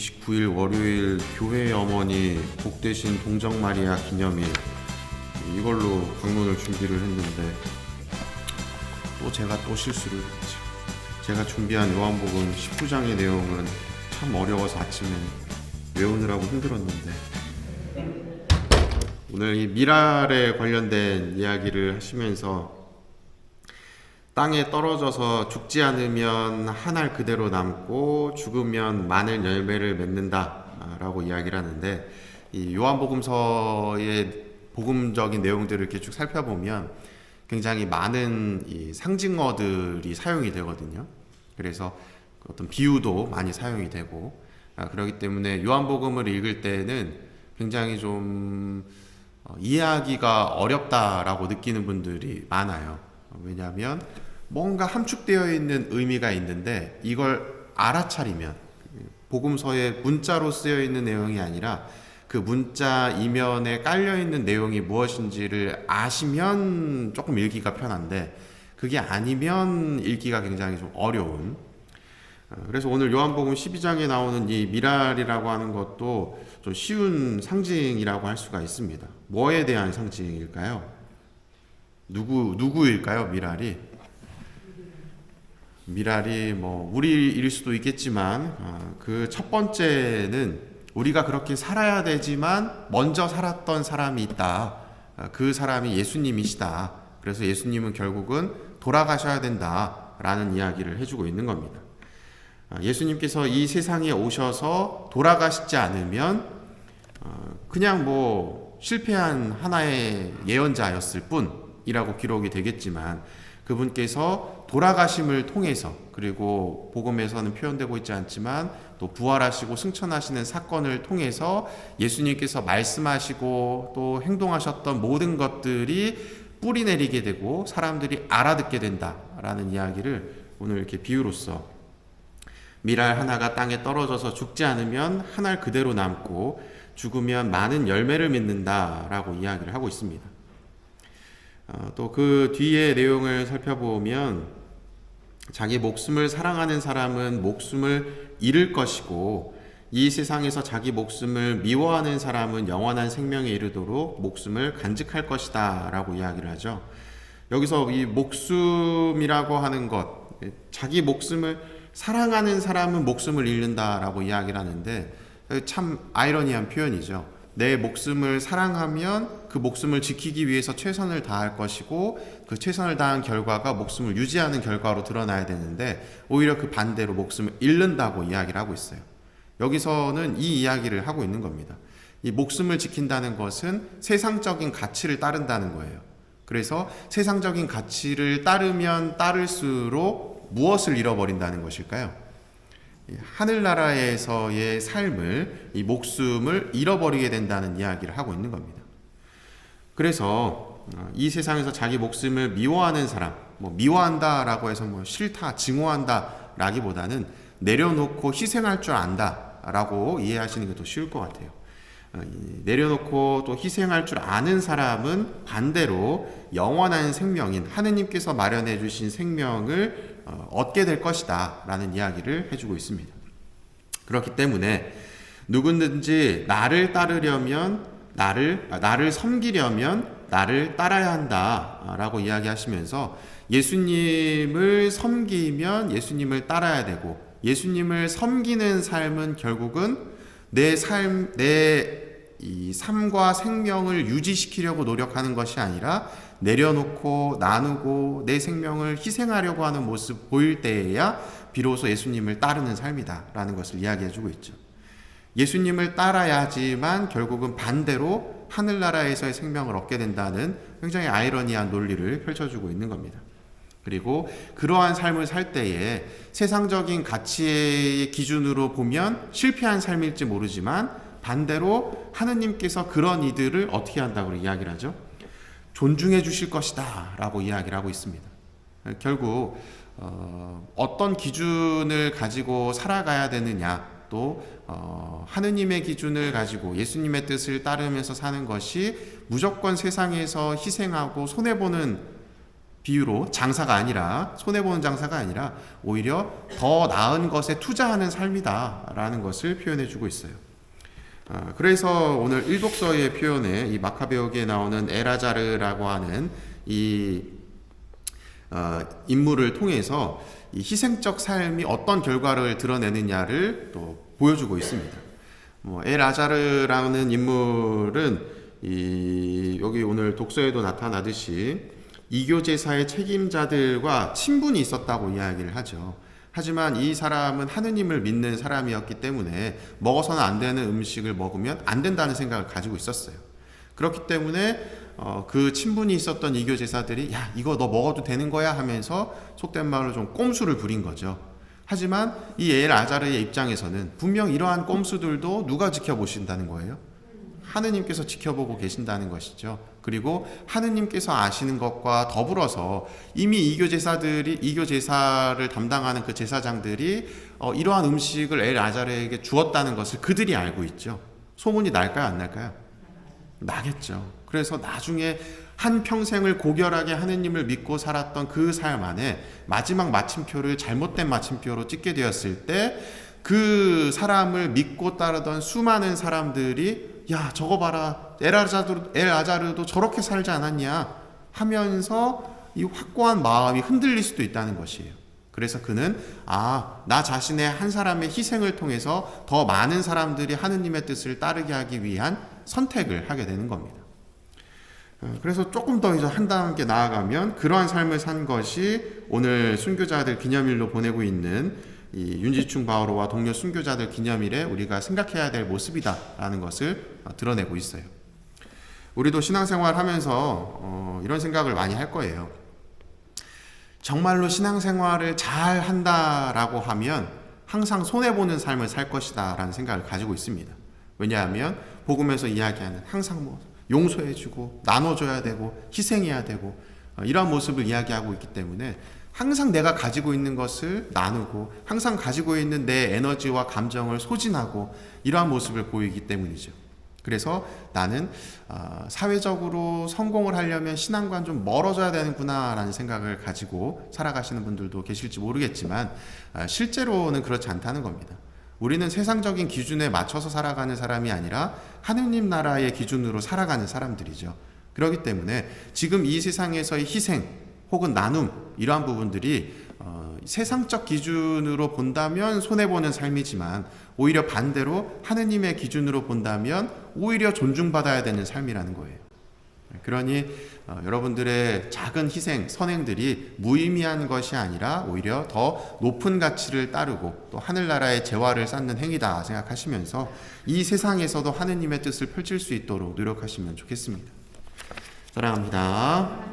29일 월요일 교회 어머니 복되신 동정마리아 기념일, 이걸로 방문을 준비를 했는데 제가 실수를 했죠. 제가 준비한 요한복음 19장의 내용은 참 어려워서 아침에 외우느라고 힘들었는데, 오늘 이 미랄에 관련된 이야기를 하시면서 땅에 떨어져서 죽지 않으면 한 알 그대로 남고 죽으면 많은 열매를 맺는다 라고 이야기를 하는데, 이 요한복음서의 복음적인 내용들을 이렇게 쭉 살펴보면 굉장히 많은 이 상징어들이 사용이 되거든요. 그래서 어떤 비유도 많이 사용이 되고, 그렇기 때문에 요한복음을 읽을 때는 굉장히 좀 이해하기가 어렵다라고 느끼는 분들이 많아요. 왜냐하면 뭔가 함축되어 있는 의미가 있는데 이걸 알아차리면, 복음서에 문자로 쓰여 있는 내용이 아니라 그 문자 이면에 깔려 있는 내용이 무엇인지를 아시면 조금 읽기가 편한데, 그게 아니면 읽기가 굉장히 좀 어려운, 그래서 오늘 요한복음 12장에 나오는 이 미랄이라고 하는 것도 좀 쉬운 상징이라고 할 수가 있습니다. 뭐에 대한 상징일까요? 누구일까요? 미랄이 우리일 수도 있겠지만, 그 첫 번째는 우리가 그렇게 살아야 되지만 먼저 살았던 사람이 있다. 그 사람이 예수님이시다. 그래서 예수님은 결국은 돌아가셔야 된다라는 이야기를 해주고 있는 겁니다. 예수님께서 이 세상에 오셔서 돌아가시지 않으면 그냥 실패한 하나의 예언자였을 뿐이라고 기록이 되겠지만, 그분께서 돌아가심을 통해서, 그리고 복음에서는 표현되고 있지 않지만 또 부활하시고 승천하시는 사건을 통해서 예수님께서 말씀하시고 또 행동하셨던 모든 것들이 뿌리 내리게 되고 사람들이 알아듣게 된다라는 이야기를 오늘 이렇게 비유로서, 미랄 하나가 땅에 떨어져서 죽지 않으면 한 알 그대로 남고 죽으면 많은 열매를 맺는다라고 이야기를 하고 있습니다. 또 그 뒤의 내용을 살펴보면, 자기 목숨을 사랑하는 사람은 목숨을 잃을 것이고 이 세상에서 자기 목숨을 미워하는 사람은 영원한 생명에 이르도록 목숨을 간직할 것이다 라고 이야기를 하죠. 여기서 이 목숨이라고 하는 것, 자기 목숨을 사랑하는 사람은 목숨을 잃는다라고 이야기를 하는데, 참 아이러니한 표현이죠. 내 목숨을 사랑하면 그 목숨을 지키기 위해서 최선을 다할 것이고, 그 최선을 다한 결과가 목숨을 유지하는 결과로 드러나야 되는데 오히려 그 반대로 목숨을 잃는다고 이야기를 하고 있어요. 여기서는 이 이야기를 하고 있는 겁니다. 이 목숨을 지킨다는 것은 세상적인 가치를 따른다는 거예요. 그래서 세상적인 가치를 따르면 따를수록 무엇을 잃어버린다는 것일까요? 하늘나라에서의 삶을, 이 목숨을 잃어버리게 된다는 이야기를 하고 있는 겁니다. 그래서 이 세상에서 자기 목숨을 미워하는 사람, 미워한다라고 해서 싫다, 증오한다 라기보다는 내려놓고 희생할 줄 안다 라고 이해하시는 게 더 쉬울 것 같아요. 내려놓고 또 희생할 줄 아는 사람은 반대로 영원한 생명인 하느님께서 마련해 주신 생명을 얻게 될 것이다 라는 이야기를 해주고 있습니다. 그렇기 때문에 누구든지 나를 따르려면, 나를 섬기려면 나를 따라야 한다 라고 이야기하시면서, 예수님을 섬기면 예수님을 따라야 되고, 예수님을 섬기는 삶은 결국은 내 삶과 생명을 유지시키려고 노력하는 것이 아니라 내려놓고 나누고 내 생명을 희생하려고 하는 모습 보일 때에야 비로소 예수님을 따르는 삶이다 라는 것을 이야기해주고 있죠. 예수님을 따라야지만 결국은 반대로 하늘나라에서의 생명을 얻게 된다는 굉장히 아이러니한 논리를 펼쳐주고 있는 겁니다. 그리고 그러한 삶을 살 때에 세상적인 가치의 기준으로 보면 실패한 삶일지 모르지만, 반대로 하느님께서 그런 이들을 어떻게 한다고 이야기를 하죠? 존중해 주실 것이다 라고 이야기를 하고 있습니다. 결국 어떤 기준을 가지고 살아가야 되느냐, 또 하느님의 기준을 가지고 예수님의 뜻을 따르면서 사는 것이 무조건 세상에서 희생하고 손해보는 비유로 장사가 아니라 손해보는 장사가 아니라 오히려 더 나은 것에 투자하는 삶이다라는 것을 표현해 주고 있어요. 그래서 오늘 일독서의 표현에 이 마카베오기에 나오는 엘아자르라고 하는 이 인물을 통해서 이 희생적 삶이 어떤 결과를 드러내느냐를 또 보여주고 있습니다. 엘아자르라는 인물은 여기 오늘 독서에도 나타나듯이 이교제사의 책임자들과 친분이 있었다고 이야기를 하죠. 하지만 이 사람은 하느님을 믿는 사람이었기 때문에 먹어서는 안 되는 음식을 먹으면 안 된다는 생각을 가지고 있었어요. 그렇기 때문에 그 친분이 있었던 이교제사들이 야 이거 너 먹어도 되는 거야 하면서 속된 말로 좀 꼼수를 부린 거죠. 하지만 이 엘아자르의 입장에서는 분명 이러한 꼼수들도 누가 지켜보신다는 거예요? 하느님께서 지켜보고 계신다는 것이죠. 그리고 하느님께서 아시는 것과 더불어서 이미 이교제사를 담당하는 그 제사장들이 이러한 음식을 엘아자르에게 주었다는 것을 그들이 알고 있죠. 소문이 날까요, 안 날까요? 나겠죠. 그래서 나중에 한 평생을 고결하게 하느님을 믿고 살았던 그 삶 안에 마지막 마침표를 잘못된 마침표로 찍게 되었을 때 그 사람을 믿고 따르던 수많은 사람들이 야 저거 봐라 엘아자르도 저렇게 살지 않았냐 하면서 이 확고한 마음이 흔들릴 수도 있다는 것이에요. 그래서 그는 나 자신의 한 사람의 희생을 통해서 더 많은 사람들이 하느님의 뜻을 따르게 하기 위한 선택을 하게 되는 겁니다. 그래서 조금 더 이제 한 단계 나아가면 그러한 삶을 산 것이 오늘 순교자들 기념일로 보내고 있는 이 윤지충 바오로와 동료 순교자들 기념일에 우리가 생각해야 될 모습이다라는 것을 드러내고 있어요. 우리도 신앙생활 하면서 이런 생각을 많이 할 거예요. 정말로 신앙생활을 잘 한다라고 하면 항상 손해보는 삶을 살 것이다 라는 생각을 가지고 있습니다. 왜냐하면 복음에서 이야기하는 항상 용서해주고 나눠줘야 되고 희생해야 되고 이러한 모습을 이야기하고 있기 때문에 항상 내가 가지고 있는 것을 나누고 항상 가지고 있는 내 에너지와 감정을 소진하고 이러한 모습을 보이기 때문이죠. 그래서 나는 사회적으로 성공을 하려면 신앙과는 좀 멀어져야 되는구나 라는 생각을 가지고 살아가시는 분들도 계실지 모르겠지만 실제로는 그렇지 않다는 겁니다. 우리는 세상적인 기준에 맞춰서 살아가는 사람이 아니라 하느님 나라의 기준으로 살아가는 사람들이죠. 그렇기 때문에 지금 이 세상에서의 희생 혹은 나눔 이러한 부분들이 세상적 기준으로 본다면 손해보는 삶이지만 오히려 반대로 하느님의 기준으로 본다면 오히려 존중받아야 되는 삶이라는 거예요. 그러니 여러분들의 작은 희생, 선행들이 무의미한 것이 아니라 오히려 더 높은 가치를 따르고 또 하늘나라의 재화를 쌓는 행위다 생각하시면서 이 세상에서도 하느님의 뜻을 펼칠 수 있도록 노력하시면 좋겠습니다. 사랑합니다.